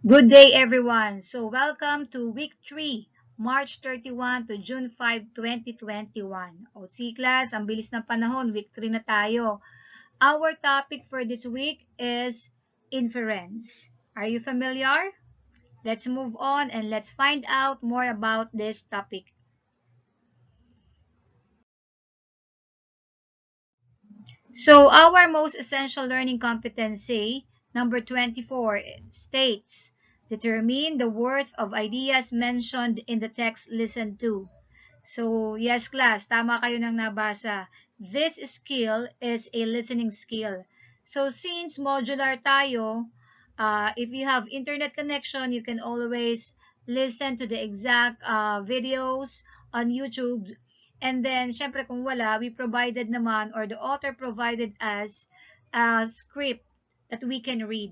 Good day, everyone. So, welcome to week 3, March 31 to June 5, 2021. O, si class, ang bilis ng panahon, week 3 na tayo. Our topic for this week is inference. Are you familiar? Let's move on and let's find out more about this topic. So, our most essential learning competency, number 24, states, determine the worth of ideas mentioned in the text listened to. So, yes class, tama kayo nang nabasa. This skill is a listening skill. So, since modular tayo, if you have internet connection, you can always listen to the exact videos on YouTube. And then, syempre kung wala, we provided naman or the author provided us a script that we can read.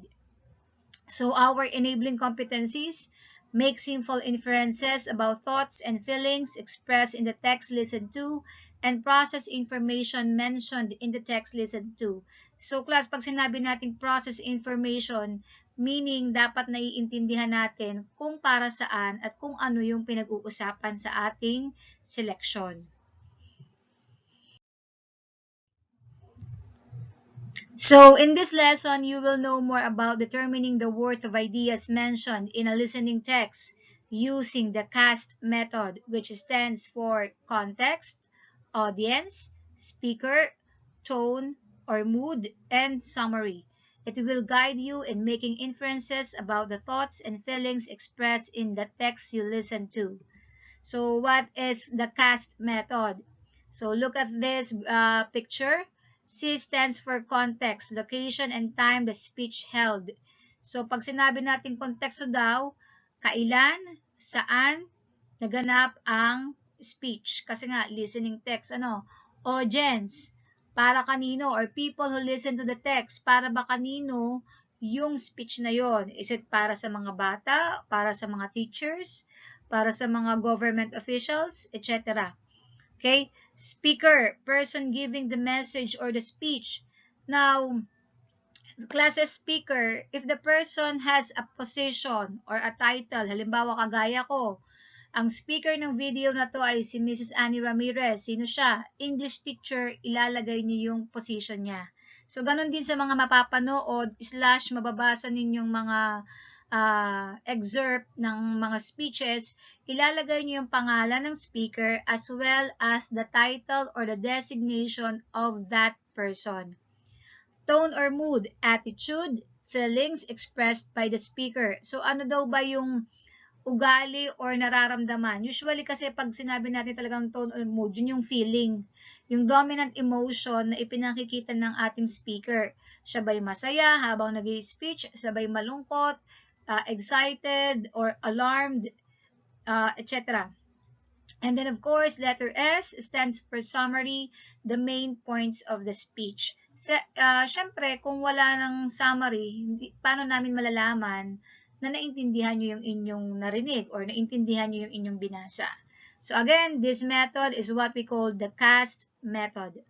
So our enabling competencies: make simple inferences about thoughts and feelings expressed in the text listened to, and process information mentioned in the text listened to. So class, pag sinabi nating process information, meaning dapat naiintindihan natin kung para saan at kung ano yung pinag-uusapan sa ating selection. So, in this lesson, you will know more about determining the worth of ideas mentioned in a listening text using the CAST method, which stands for context, audience, speaker, tone or mood, and summary. It will guide you in making inferences about the thoughts and feelings expressed in the text you listen to. So, what is the CAST method? So, look at this picture. C stands for context, location, and time the speech held. So, pag sinabi natin konteksto daw, kailan, saan, naganap ang speech. Kasi nga, listening text, audience, para kanino, or people who listen to the text, para ba kanino yung speech na yon? Is it para sa mga bata, para sa mga teachers, para sa mga government officials, etc.? Okay? Speaker, person giving the message or the speech. Now, classes speaker, if the person has a position or a title, halimbawa kagaya ko, ang speaker ng video na to ay si Mrs. Annie Ramirez. Sino siya? English teacher, ilalagay niyo yung position niya. So, ganun din sa mga mapapanood / mababasa ninyong mga excerpt ng mga speeches, ilalagay niyo yung pangalan ng speaker as well as the title or the designation of that person. Tone or mood, attitude, feelings expressed by the speaker. So ano daw ba yung ugali or nararamdaman? Usually kasi pag sinabi natin talagang tone or mood, yun yung feeling, yung dominant emotion na ipinakikita ng ating speaker. Siya ba'y masaya habang nag-i-speech? Siya ba'y malungkot, excited, or alarmed, etc. And then of course, letter S stands for summary, the main points of the speech. Syempre, kung wala ng summary, paano namin malalaman na naintindihan nyo yung inyong narinig or naintindihan nyo yung inyong binasa? So again, this method is what we call the CAST method.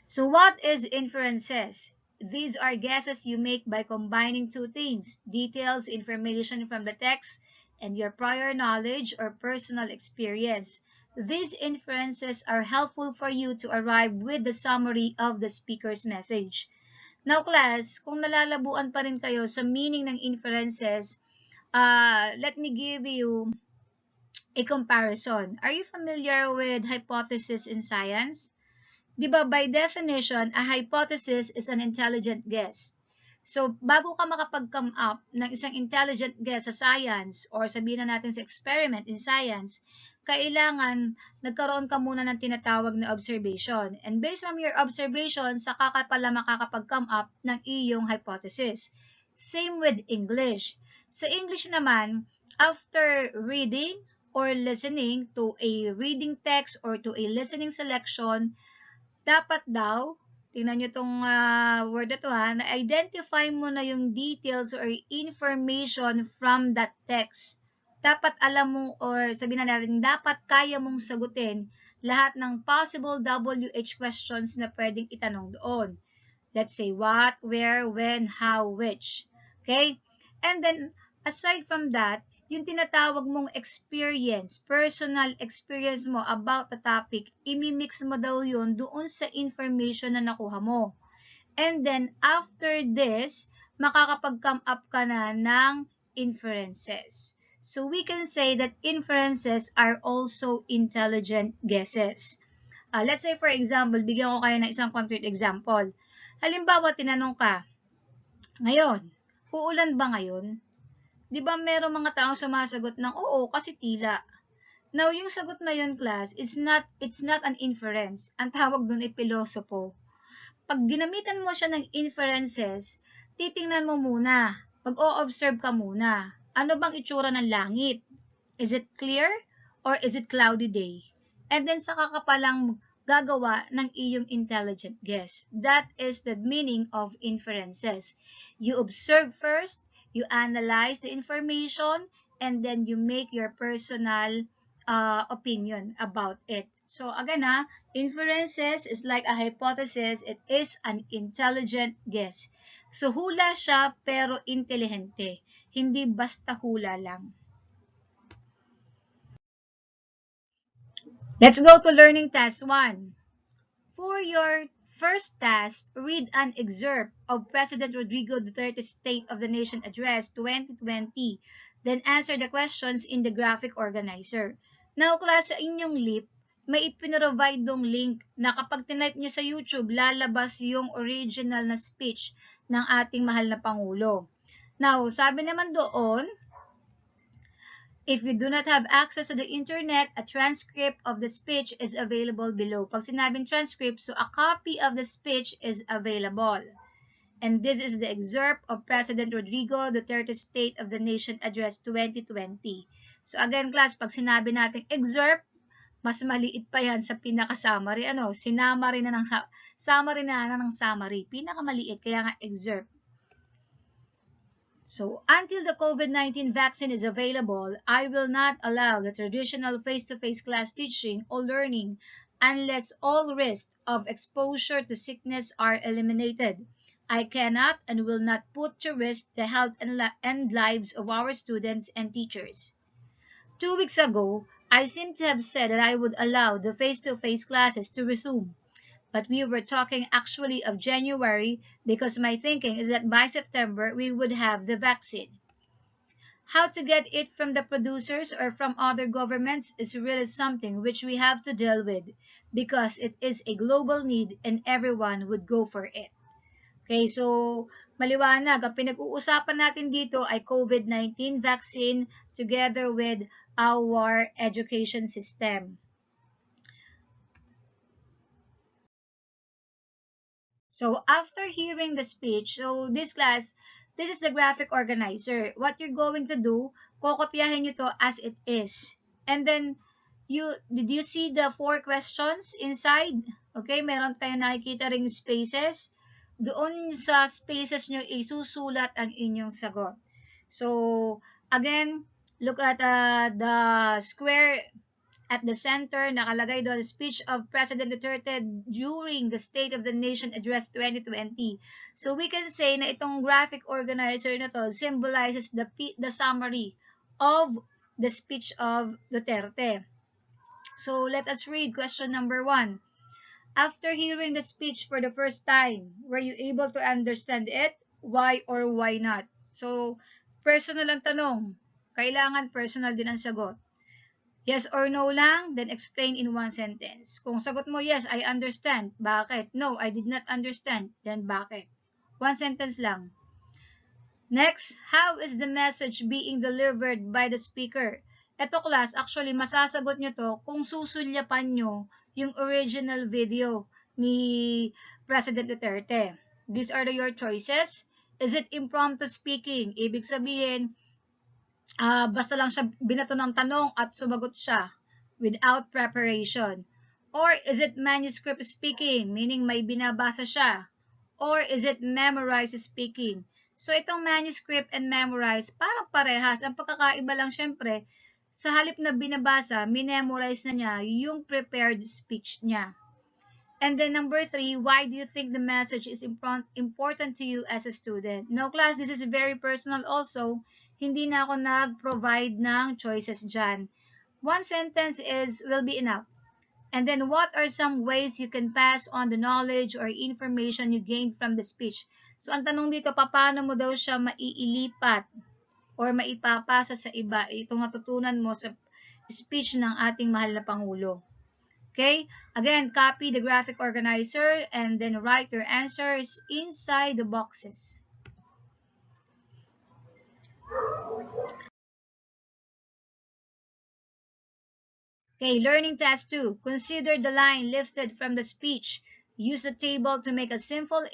So what is inferences? These are guesses you make by combining two things: details, information from the text, and your prior knowledge or personal experience. These inferences are helpful for you to arrive with the summary of the speaker's message. Now class, kung nalalabuan pa rin kayo sa meaning ng inferences, let me give you a comparison. Are you familiar with hypothesis in science? Diba, by definition, a hypothesis is an intelligent guess. So, bago ka makapag-come up ng isang intelligent guess sa science or sabihin na natin sa experiment in science, kailangan nagkaroon ka muna ng tinatawag na observation. And based on your observation, saka ka pala makakapag-come up ng iyong hypothesis. Same with English. Sa English naman, after reading or listening to a reading text or to a listening selection, dapat daw, tingnan nyo itong word na to na-identify mo na yung details or information from that text. Dapat alam mo or sabihin na natin, dapat kaya mong sagutin lahat ng possible WH questions na pwedeng itanong doon. Let's say what, where, when, how, which. Okay? And then, aside from that, yung tinatawag mong experience, personal experience mo about the topic, imimix mo daw yun doon sa information na nakuha mo. And then, after this, makakapag-come up ka na ng inferences. So, we can say that inferences are also intelligent guesses. Let's say, for example, bigyan ko kayo ng isang concrete example. Halimbawa, tinanong ka, ngayon, uulan ba ngayon? Di ba merong mga taong sumasagot ng oo kasi tila. Now, yung sagot na yun, class, it's not an inference. Ang tawag dun ay pilosopo. Pag ginamitan mo siya ng inferences, titingnan mo muna. Mag-o-observe ka muna. Ano bang itsura ng langit? Is it clear or is it cloudy day? And then saka ka palang gagawa ng iyong intelligent guess. That is the meaning of inferences. You observe first, you analyze the information, and then you make your personal opinion about it. So again, inferences is like a hypothesis. It is an intelligent guess. So hula siya pero intelihente. Hindi basta hula lang. Let's go to learning task 1. For your first task, read an excerpt of President Rodrigo Duterte's State of the Nation Address 2020, then answer the questions in the graphic organizer. Now, class, sa inyong lip, may ipinrovide dong link na kapag tinype nyo sa YouTube, lalabas yung original na speech ng ating mahal na Pangulo. Now, sabi naman doon, if you do not have access to the internet, a transcript of the speech is available below. Pag sinabing transcript, so a copy of the speech is available. And this is the excerpt of President Rodrigo Duterte's State of the Nation Address 2020. So again, class, pag sinabi natin excerpt, mas maliit pa yan sa pinaka-summary. Summary na ng summary. Pinakamaliit, kaya nga excerpt. So, until the COVID-19 vaccine is available, I will not allow the traditional face-to-face class teaching or learning unless all risks of exposure to sickness are eliminated. I cannot and will not put to risk the health and lives of our students and teachers. 2 weeks ago, I seem to have said that I would allow the face-to-face classes to resume. But we were talking actually of January because my thinking is that by September we would have the vaccine. How to get it from the producers or from other governments is really something which we have to deal with because it is a global need and everyone would go for it. Okay, so maliwanag, ang pinag-uusapan natin dito ay COVID-19 vaccine together with our education system. So after hearing the speech, so this is the graphic organizer. What you're going to do, kokopyahin nyo to as it is. And then, did you see the 4 questions inside? Okay, meron tayong nakikita ring spaces. Doon sa spaces nyo, isusulat ang inyong sagot. So, again, look at the square at the center, nakalagay doon speech of President Duterte during the State of the Nation Address 2020. So we can say na itong graphic organizer na to symbolizes the summary of the speech of Duterte. So let us read question number 1. After hearing the speech for the first time, were you able to understand it? Why or why not? So personal ang tanong. Kailangan personal din ang sagot. Yes or no lang, then explain in 1 sentence. Kung sagot mo, yes, I understand. Bakit? No, I did not understand. Then bakit? 1 sentence lang. Next, how is the message being delivered by the speaker? Ito, class, actually, masasagot nyo to kung susulyapan nyo yung original video ni President Duterte. These are your choices. Is it impromptu speaking? Ibig sabihin, basta lang siya binato ng tanong at sumagot siya without preparation. Or is it manuscript speaking, meaning may binabasa siya? Or is it memorized speaking? So itong manuscript and memorize, parang parehas. Ang pagkakaiba lang syempre, sa halip na binabasa, minemorize na niya yung prepared speech niya. And then number 3, why do you think the message is important to you as a student? Now class, this is very personal also. Hindi na ako nag-provide ng choices dyan. One sentence will be enough. And then what are some ways you can pass on the knowledge or information you gained from the speech? So ang tanong dito, paano mo daw siya maiilipat or maipapasa sa iba itong natutunan mo sa speech ng ating mahal na Pangulo? Okay? Again, copy the graphic organizer and then write your answers inside the boxes. Okay, learning task 2. Consider the line lifted from the speech. Use the table to make a simple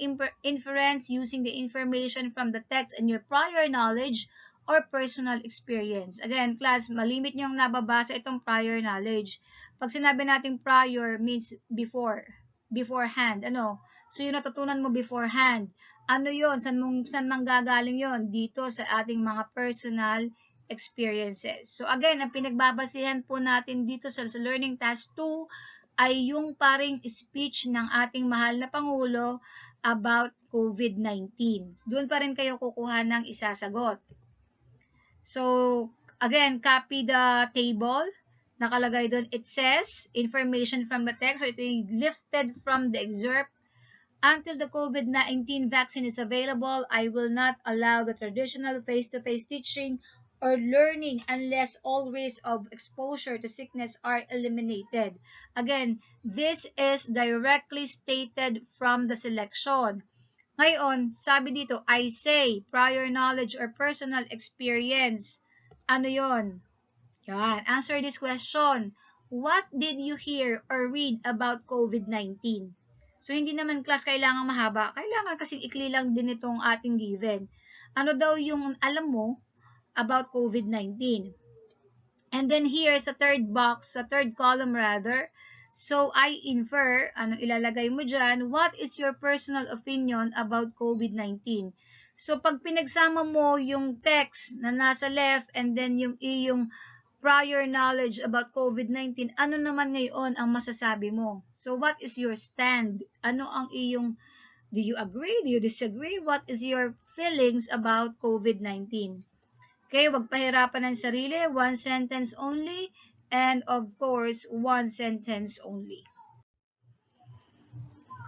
inference using the information from the text and your prior knowledge or personal experience. Again, class, malimit niyong nababasa itong prior knowledge. Pag sinabi natin prior means before, beforehand. Ano? So, yung natutunan mo beforehand. Ano yon? Saan manggagaling yon? Dito sa ating mga personal experiences. So again, ang pinagbabasihan po natin dito sa Learning Task 2 ay yung paring speech ng ating mahal na Pangulo about COVID-19. Doon pa rin kayo kukuha ng isasagot. So again, copy the table. Nakalagay doon, it says, information from the text. So ito ay lifted from the excerpt. Until the COVID-19 vaccine is available, I will not allow the traditional face-to-face teaching or learning unless all risks of exposure to sickness are eliminated. Again, this is directly stated from the selection. Ngayon, sabi dito, I say, prior knowledge or personal experience. Ano yon? Yan. Answer this question. What did you hear or read about COVID-19? So, hindi naman class kailangan mahaba. Kailangan kasi ikli lang din itong ating given. Ano daw yung alam mo about COVID-19? And then here sa third box, sa third column rather, so I infer, ano ilalagay mo dyan, what is your personal opinion about COVID-19? So, pag pinagsama mo yung text na nasa left and then yung iyong prior knowledge about COVID-19, ano naman ngayon ang masasabi mo? So, what is your stand? Ano ang iyong, do you agree? Do you disagree? What is your feelings about COVID-19? Okay, wag pahirapan ng sarili, one sentence only, and of course, one sentence only.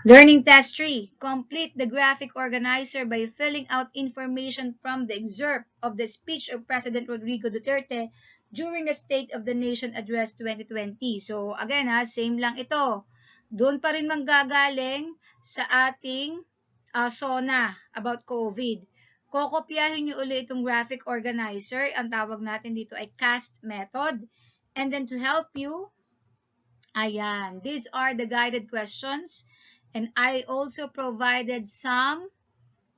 Learning Task 3. Complete the graphic organizer by filling out information from the excerpt of the speech of President Rodrigo Duterte during the State of the Nation Address 2020. So, again same lang ito. Doon pa rin manggagaling sa ating SONA about COVID. Kokopyahin nyo ulit itong graphic organizer. Ang tawag natin dito ay cast method. And then to help you, ayan, these are the guided questions. And I also provided some,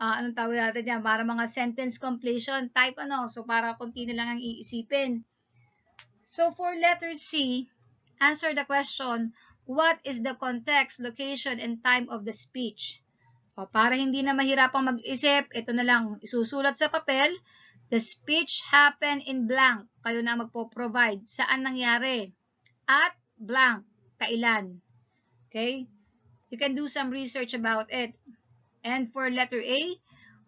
anong tawag natin yan, para mga sentence completion, type ano, so para konti na lang ang iisipin. So for letter C, answer the question, what is the context, location, and time of the speech? O, para hindi na mahirapang mag-isip, ito na lang, isusulat sa papel, the speech happened in blank. Kayo na magpo-provide. Saan nangyari? At blank. Kailan? Okay? You can do some research about it. And for letter A,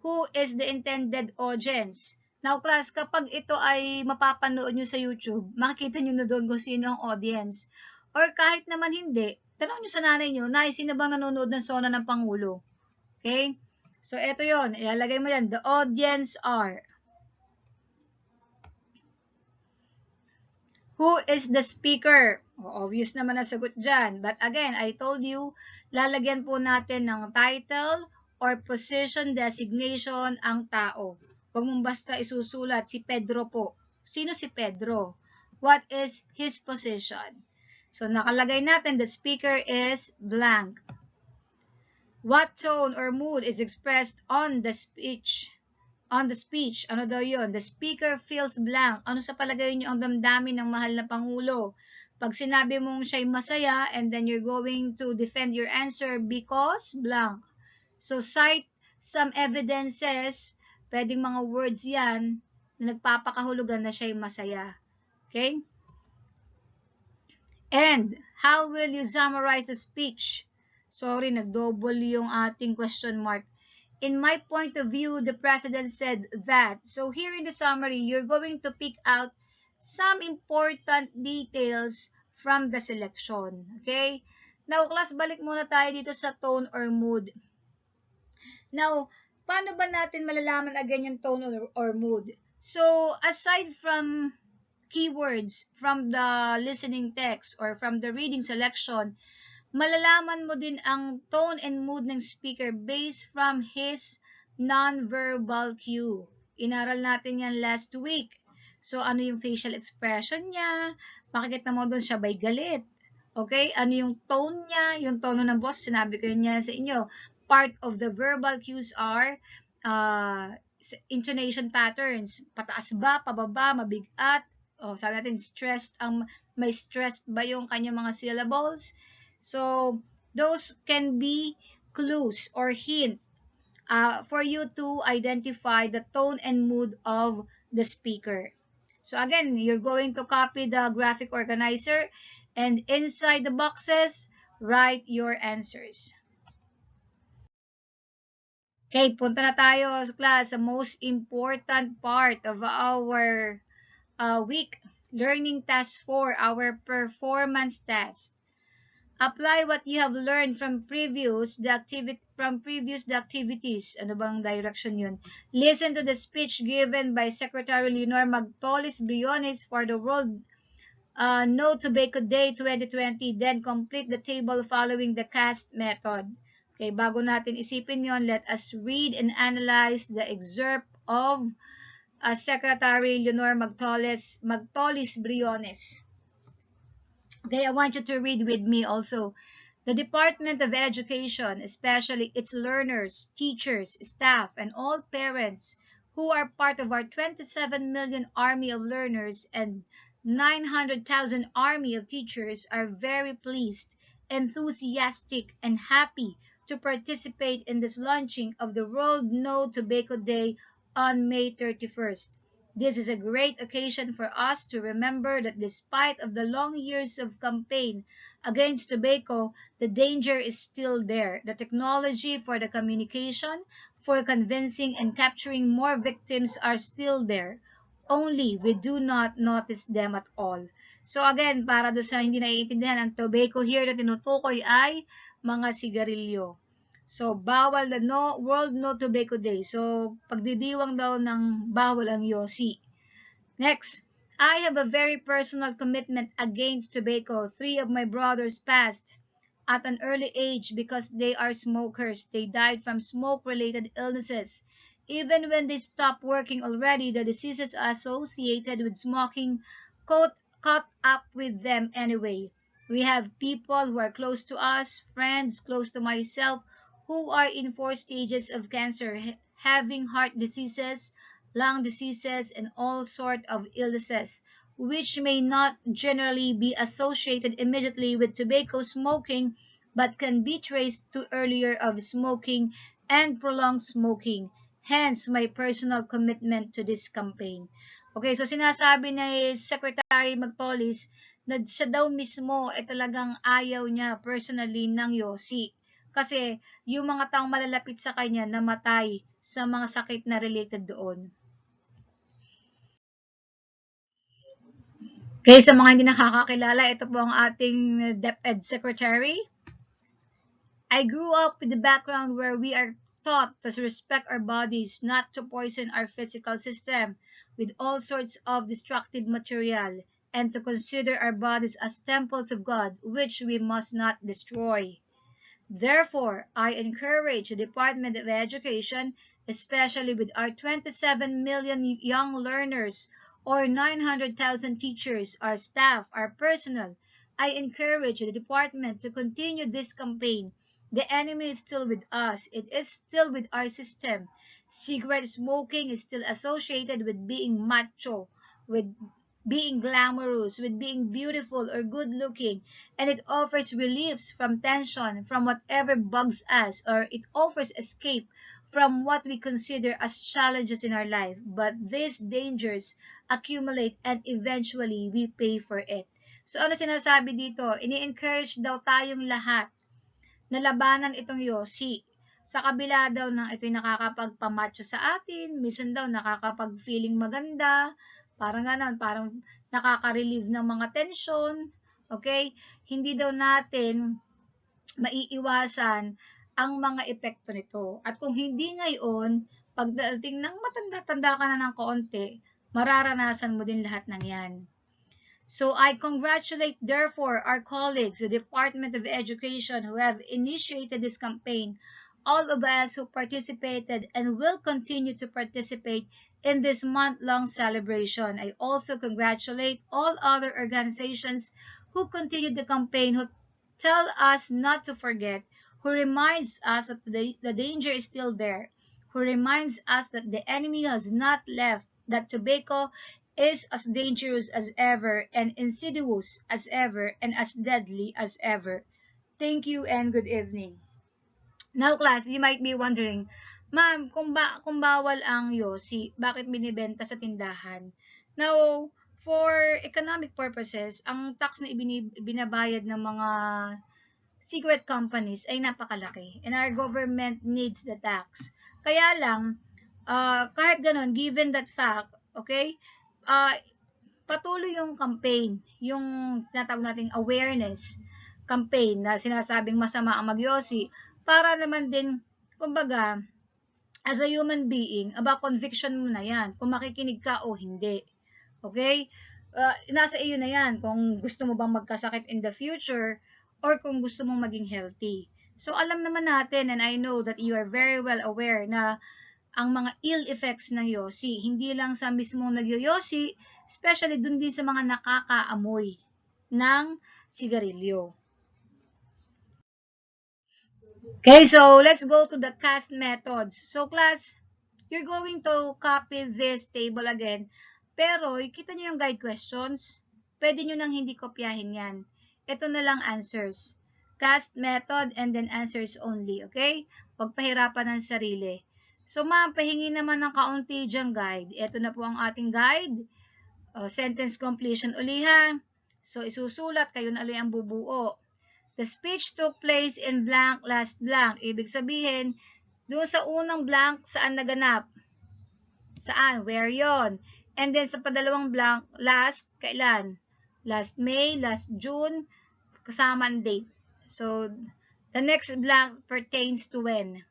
who is the intended audience? Now class, kapag ito ay mapapanood nyo sa YouTube, makikita nyo na doon kung sino ang audience. Or kahit naman hindi, tanong nyo sa nanay nyo, Nay, sino bang nanonood ng SONA ng Pangulo? Okay? So ito yon, ilalagay mo yan, the audience are. Who is the speaker? Obvious naman ang sagot dyan. But again, I told you, lalagyan po natin ng title or position designation ang tao. Huwag mong basta isusulat, si Pedro po. Sino si Pedro? What is his position? So, nakalagay natin, the speaker is blank. What tone or mood is expressed on the speech? On the speech, ano daw yun? The speaker feels blank. Ano sa palagay niyo ang damdamin ng mahal na Pangulo? Pag sinabi mong siya'y masaya and then you're going to defend your answer because blank. So, cite some evidences, pwedeng mga words yan, na nagpapakahulugan na siya'y masaya. Okay? And, how will you summarize the speech? Sorry, nag-double yung ating question mark. In my point of view, the president said that. So here in the summary, you're going to pick out some important details from the selection. Okay? Now, class, balik muna tayo dito sa tone or mood. Now, paano ba natin malalaman again yung tone or mood? So, aside from keywords from the listening text or from the reading selection, malalaman mo din ang tone and mood ng speaker based from his non-verbal cue. Inaral natin yan last week. So, ano yung facial expression niya? Makikita mo doon siya by galit. Okay? Ano yung tone niya? Yung tono ng boss, sinabi ko niya sa inyo. Part of the verbal cues are intonation patterns. Pataas ba, pababa, mabigat. Sabi natin, stressed may stressed ba yung kanyang mga syllables? So, those can be clues or hints for you to identify the tone and mood of the speaker. So again, you're going to copy the graphic organizer and inside the boxes, write your answers. Okay, punta na tayo sa class sa most important part of our week, learning task 4, our performance test. Apply what you have learned from previous activities. Ano bang direction yun? Listen to the speech given by Secretary Leonor Magtolis Briones for the World No Tobacco Day 2020. Then complete the table following the cast method. Okay, bago natin isipin yon, let us read and analyze the excerpt of Secretary Leonor Magtolis Briones. Okay, I want you to read with me also. The Department of Education, especially its learners, teachers, staff, and all parents who are part of our 27 million army of learners and 900,000 army of teachers, are very pleased, enthusiastic, and happy to participate in this launching of the World No Tobacco Day on May 31st. This is a great occasion for us to remember that despite of the long years of campaign against tobacco, the danger is still there. The technology for the communication, for convincing and capturing more victims are still there. Only we do not notice them at all. So again, para do sa hindi naiintindihan, ang tobacco here na tinutukoy ay mga sigarilyo. So, bawal the World No Tobacco Day. So, pagdidiwang daw ng bawal ang yosi. Next, I have a very personal commitment against tobacco. 3 of my brothers passed at an early age because they are smokers. They died from smoke-related illnesses. Even when they stopped working already, the diseases associated with smoking caught up with them anyway. We have people who are close to us, friends close to myself, who are in 4 stages of cancer, having heart diseases, lung diseases, and all sorts of illnesses, which may not generally be associated immediately with tobacco smoking, but can be traced to earlier of smoking and prolonged smoking. Hence, my personal commitment to this campaign. Okay, so sinasabi ni Secretary Magtolis na siya daw mismo ay talagang ayaw niya personally ng yosi. Kasi yung mga taong malalapit sa kanya namatay sa mga sakit na related doon. Okay, sa mga hindi nakakakilala, ito po ang ating DepEd Secretary. I grew up with the background where we are taught to respect our bodies, not to poison our physical system with all sorts of destructive material, and to consider our bodies as temples of God, which we must not destroy. Therefore, I encourage the Department of Education, especially with our 27 million young learners or 900,000 teachers, our staff, our personnel, I encourage the department to continue this campaign. The enemy is still with us. It is still with our system. Cigarette smoking is still associated with being macho, with being glamorous, with being beautiful or good looking, and it offers reliefs from tension, from whatever bugs us, or it offers escape from what we consider as challenges in our life. But these dangers accumulate and eventually we pay for it. So ano sinasabi dito? Ini-encourage daw tayong lahat nalabanan itong yosi. Sa kabila daw ng ito'y nakakapagpamacho sa atin, minsan daw nakakapag-feeling maganda, parang ganon, parang nakaka-relieve ng mga tension, okay? Hindi daw natin maiiwasan ang mga epekto nito. At kung hindi ngayon, pagdating ng matanda-tanda ka na ng kaunti, mararanasan mo din lahat ng yan. So I congratulate therefore our colleagues, the Department of Education, who have initiated this campaign, all of us who participated and will continue to participate in this month-long celebration. I also congratulate all other organizations who continued the campaign, who tell us not to forget, who reminds us that the danger is still there, who reminds us that the enemy has not left, that tobacco is as dangerous as ever and insidious as ever and as deadly as ever. Thank you and good evening. Now class, you might be wondering, ma'am, kung bawal ang yosi, bakit binibenta sa tindahan? Now, for economic purposes, ang tax na binabayad ng mga secret companies ay napakalaki and our government needs the tax. Kaya lang, kahit ganon, given that fact, okay, patuloy yung campaign, yung tinatawag nating awareness campaign na sinasabing masama ang magyosi para naman din, kumbaga, as a human being, about conviction mo na yan, kung makikinig ka o hindi. Okay? Nasa iyo na yan kung gusto mo bang magkasakit in the future or kung gusto mong maging healthy. So, alam naman natin, and I know that you are very well aware na ang mga ill effects ng yosi, hindi lang sa mismong nagyoyosi, especially dun din sa mga nakakaamoy ng sigarilyo. Okay, so let's go to the cast methods. So class, you're going to copy this table again, pero ikita nyo yung guide questions, pwede nyo nang hindi kopyahin yan. Ito na lang answers. Cast method and then answers only, okay? Huwag pahirapan ng sarili. So, pahingi naman ng kaunti diyang guide. Ito na po ang ating guide. Sentence completion uli ha. So, isusulat, kayo na uli ang bubuo. The speech took place in blank last blank. Ibig sabihin, doon sa unang blank, saan naganap? Saan? Where yon? And then, sa padalawang blank, last, kailan? Last May, last June, kasama ang date. So, the next blank pertains to when?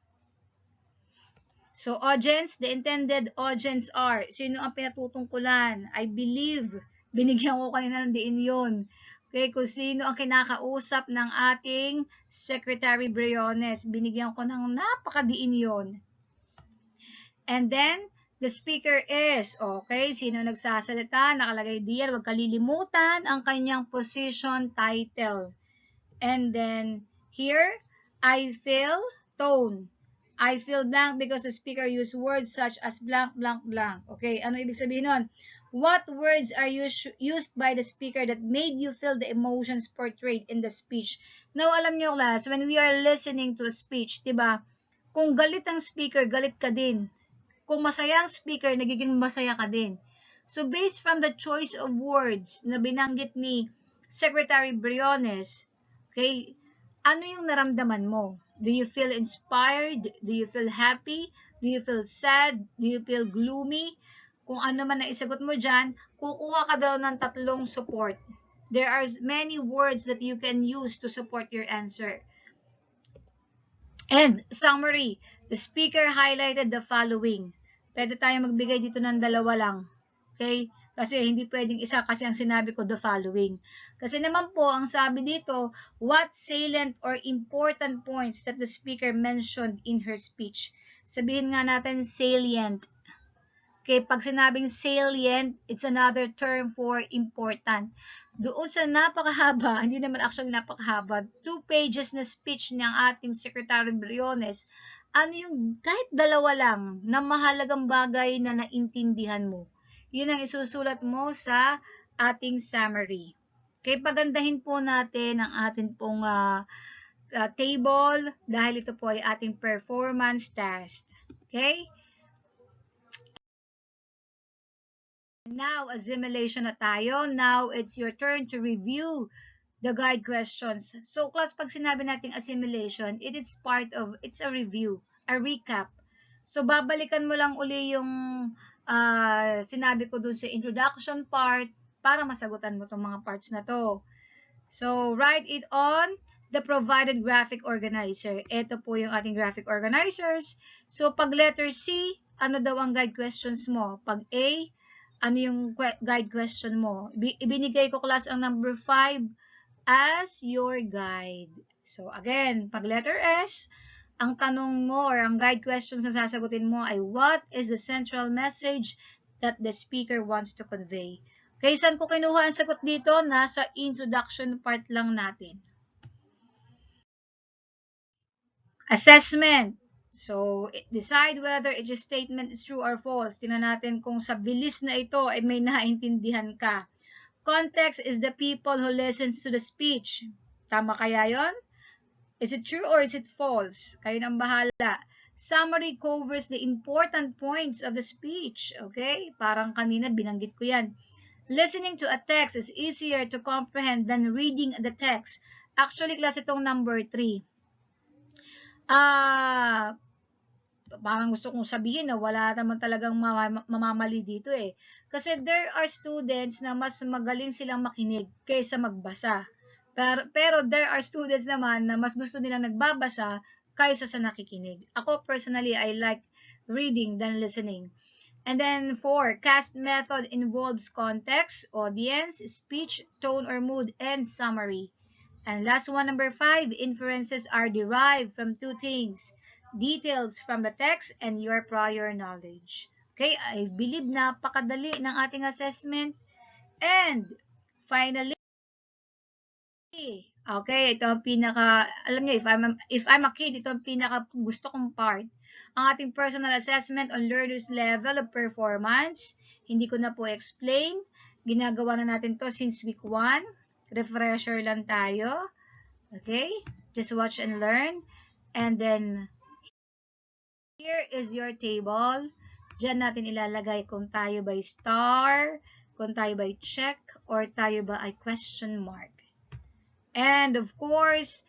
So, audience, the intended audience are, sino ang pinatutungkulan? I believe, binigyan ko kanina ng diin yun. Okay, kung sino ang kinakausap ng ating Secretary Briones, binigyan ko ng napakadiin yun. And then, the speaker is, okay, sino nagsasalita, nakalagay diyan, huwag kalilimutan ang kanyang position title. And then, here, I feel, tone. I feel blank because the speaker used words such as blank, blank, blank. Okay, ano ibig sabihin nun? What words are used by the speaker that made you feel the emotions portrayed in the speech? Now, alam nyo class, when we are listening to a speech, diba, kung galit ang speaker, galit ka din. Kung masaya ang speaker, nagiging masaya ka din. So, based from the choice of words na binanggit ni Secretary Briones, okay, ano yung naramdaman mo? Do you feel inspired? Do you feel happy? Do you feel sad? Do you feel gloomy? Kung ano man na isagot mo dyan, kukuha ka daw ng tatlong support. There are many words that you can use to support your answer. And summary, the speaker highlighted the following. Pwede tayo magbigay dito ng dalawa lang. Okay? Kasi hindi pwedeng isa kasi ang sinabi ko the following. Kasi naman po, ang sabi dito, what salient or important points that the speaker mentioned in her speech. Sabihin nga natin salient. Okay, pag sinabing salient, it's another term for important. Doon sa napakahaba, hindi naman actually napakahaba, 2 pages na speech ng ating Secretary Briones, ano yung kahit dalawa lang na mahalagang bagay na naintindihan mo. Yun ang isusulat mo sa ating summary. Okay, pagandahin po natin ang ating pong table dahil ito po ay ating performance test. Okay? Now, assimilation na tayo. Now, it's your turn to review the guide questions. So, class, pag sinabi nating assimilation, it's a review, a recap. So, babalikan mo lang uli yung sinabi ko dun sa introduction part para masagutan mo tong mga parts na to. So, write it on the provided graphic organizer. Ito po yung ating graphic organizers. So, pag letter C, ano daw ang guide questions mo? Pag A, ano yung guide question mo? Ibinigay ko class ang number 5 as your guide. So, again, pag letter S, ang tanong mo or ang guide questions na sasagutin mo ay what is the central message that the speaker wants to convey? Okay, saan ko kinuha ang sagot dito? Nasa introduction part lang natin. Assessment. So, decide whether each statement is true or false. Tingnan natin kung sa bilis na ito ay may naintindihan ka. Context is the people who listens to the speech. Tama kaya yon? Is it true or is it false? Kayo nang bahala. Summary covers the important points of the speech. Okay? Parang kanina binanggit ko yan. Listening to a text is easier to comprehend than reading the text. Actually, class itong number 3. Parang gusto kong sabihin na wala naman talagang mamamali dito eh. Kasi there are students na mas magaling silang makinig kaysa magbasa. Pero there are students naman na mas gusto nilang nagbabasa kaysa sa nakikinig. Ako personally, I like reading than listening. And then 4, cast method involves context, audience, speech, tone or mood, and summary. And last one, number 5, inferences are derived from 2 things, details from the text and your prior knowledge. Okay, I believe napakadali ng ating assessment. And finally, okay, ito ang alam niyo, if I'm a kid, ito ang gusto kong part. Ang ating personal assessment on learner's level of performance. Hindi ko na po explain. Ginagawa na natin to since week 1. Refresher lang tayo. Okay? Just watch and learn. And then, here is your table. Diyan natin ilalagay kung tayo by star, kung tayo by check, or tayo ba ay question mark. And of course,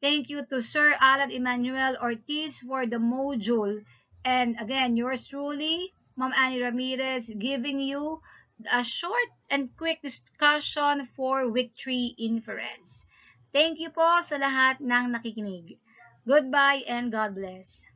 thank you to Sir Alan Emmanuel Ortiz for the module. And again, yours truly, Ma'am Annie Ramirez, giving you a short and quick discussion for week 3 inference. Thank you po sa lahat ng nakikinig. Goodbye and God bless.